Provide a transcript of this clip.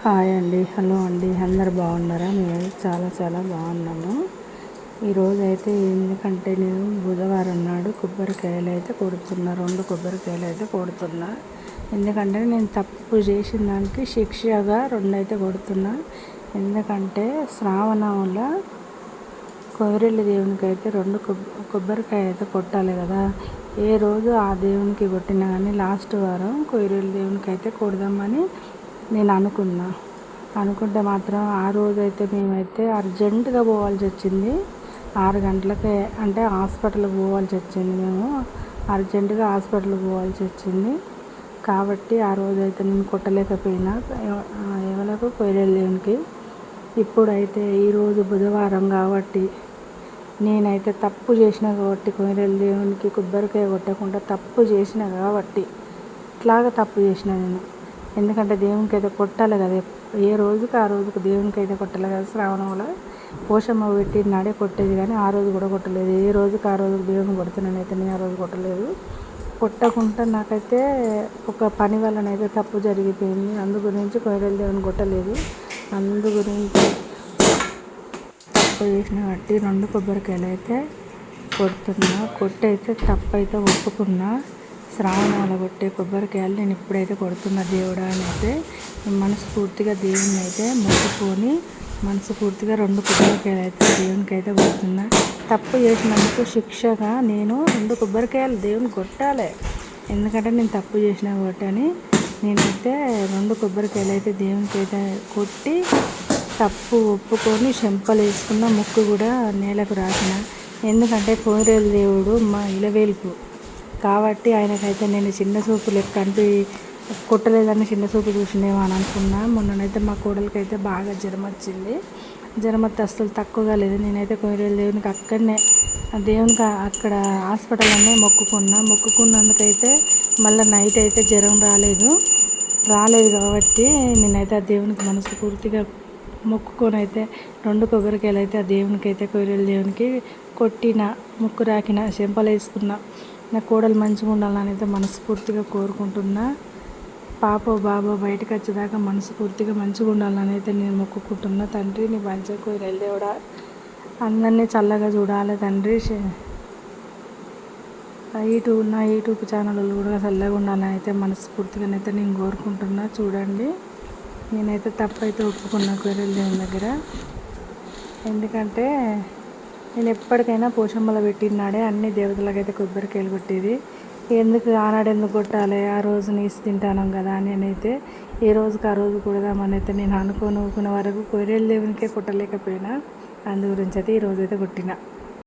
Hi అండి, hello అండి, అందరు బాగున్నారా? మేము చాలా చాలా బాగున్నాము. ఈరోజు అయితే ఎందుకంటే నేను బుధవారం నాడు కొబ్బరికాయలు అయితే కొడుతున్నా, 2 కొబ్బరికాయలు అయితే కొడుతున్నా. ఎందుకంటే నేను తప్పు చేసిన దానికి శిక్షగా 2 అయితే కొడుతున్నా. ఎందుకంటే శ్రావణంలో కొమరెల్లి దేవునికి అయితే 2 కొబ్బరికాయ అయితే కొట్టాలి కదా. ఏ రోజు ఆ దేవునికి కొట్టినా కానీ లాస్ట్ వారం కొమరెల్లి దేవునికి అయితే కొడదామని నేను అనుకుంటే మాత్రం ఆ రోజైతే మేమైతే అర్జెంటుగా పోవాల్సి వచ్చింది. 6 గంటలకే అంటే హాస్పిటల్కి పోవాల్సి వచ్చింది. మేము అర్జెంటుగా హాస్పిటల్కి పోవాల్సి వచ్చింది. కాబట్టి ఆ రోజైతే నేను కొట్టలేకపోయినా ఎవరికి కొమరెల్లి దేవునికి. ఇప్పుడైతే ఈరోజు బుధవారం కాబట్టి నేనైతే తప్పు చేసిన కాబట్టి కొమరెల్లి దేవునికి కొబ్బరికాయ కొట్టకుండా తప్పు చేసిన కాబట్టి ఇట్లాగ తప్పు చేసిన నేను. ఎందుకంటే దేవునికి అయితే కొట్టాలి కదా, ఏ రోజుకి ఆ రోజుకి దేవునికి అయితే కొట్టాలి కదా. శ్రావణంలో పోషమ్మ పెట్టి నాడే కొట్టేది, కానీ ఆ రోజు కూడా కొట్టలేదు. ఏ రోజుకి ఆ రోజుకి దేవుని కొడుతున్నానైతే నేను ఆ రోజు కొట్టలేదు. కొట్టకుండా నాకైతే ఒక పని వల్లనైతే తప్పు జరిగిపోయింది. అందు గురించి కొమరెల్లి దేవుని కొట్టలేదు. అందు గురించి తప్పు చేసిన బట్టి 2 కొబ్బరికాయలు అయితే కొడుతున్నా. కొట్టయితే తప్పు అయితే ఒప్పుకున్నా. శ్రావణంలో కొట్టే కొబ్బరికాయలు నేను ఇప్పుడైతే కొడుతున్నా దేవుడా అని అయితే మనస్ఫూర్తిగా దేవుని అయితే మొక్కుకొని మనస్ఫూర్తిగా 2 కొబ్బరికాయలు అయితే దేవునికి అయితే కొడుతున్నా. తప్పు చేసినందుకు శిక్షగా నేను 2 కొబ్బరికాయలు దేవునికి కొట్టాలి. ఎందుకంటే నేను తప్పు చేసిన కాబట్టి అని నేనైతే 2 కొబ్బరికాయలు అయితే దేవునికి అయితే కొట్టి తప్పు ఒప్పుకొని చెంపలు వేసుకున్న, ముక్కు కూడా నేలకు రాసిన. ఎందుకంటే కొమరెల్లి దేవుడు మా ఇలవేల్పు కాబట్టి ఆయనకైతే నేను చిన్న చూపు లెక్క అంటే కొట్టలేదని చిన్న చూపు చూసినేమో అని అనుకున్నా. మొన్ననైతే మా కోడలికి అయితే బాగా జ్వరం వచ్చింది. జ్వరం వస్తే అస్సలు తక్కువగా లేదు. నేనైతే కొమరెల్లి దేవునికి అక్కడనే దేవునికి అక్కడ హాస్పిటల్లోనే మొక్కుకున్నందుకైతే మళ్ళీ నైట్ అయితే జ్వరం రాలేదు కాబట్టి నేనైతే ఆ దేవునికి మనస్ఫూర్తిగా మొక్కుకొని అయితే 2 కొబ్బరికాయలు అయితే ఆ దేవునికి అయితే కొమరెల్లి దేవునికి కొట్టిన, ముక్కు రాకిన, చెంపలు వేసుకున్న. నా కోడలు మంచిగా ఉండాలని అయితే మనస్ఫూర్తిగా కోరుకుంటున్నా. పాపో బాబో బయటకు వచ్చేదాకా మనస్ఫూర్తిగా మంచిగా ఉండాలని అయితే నేను మొక్కుకుంటున్నా. తండ్రి నీ మంచిగా కొమరెల్లి దేవుడా అందరినీ చల్లగా చూడాలి తండ్రి. నా యూట్యూబ్ ఛానల్ కూడా చల్లగా ఉండాలని అయితే మనస్ఫూర్తిగానైతే నేను కోరుకుంటున్నా. చూడండి, నేనైతే తప్పు అయితే ఒప్పుకున్నా కొమరెల్లి దేవుని దగ్గర. ఎందుకంటే నేను ఎప్పటికైనా పోషమ్మలో పెట్టినాడే అన్ని దేవతలకైతే కొబ్బరికాయలు కొట్టేది. ఎందుకు ఆనాడు ఎందుకు కొట్టాలి, ఆ రోజు నీసు తింటాను కదా అని నేనైతే ఏ రోజుకి ఆ రోజు కొడదామని అయితే నేను అనుకునే వరకు కొమరెల్లి దేవునికే కొట్టలేకపోయినా. అందు గురించి అయితే ఈరోజు అయితే కొట్టిన.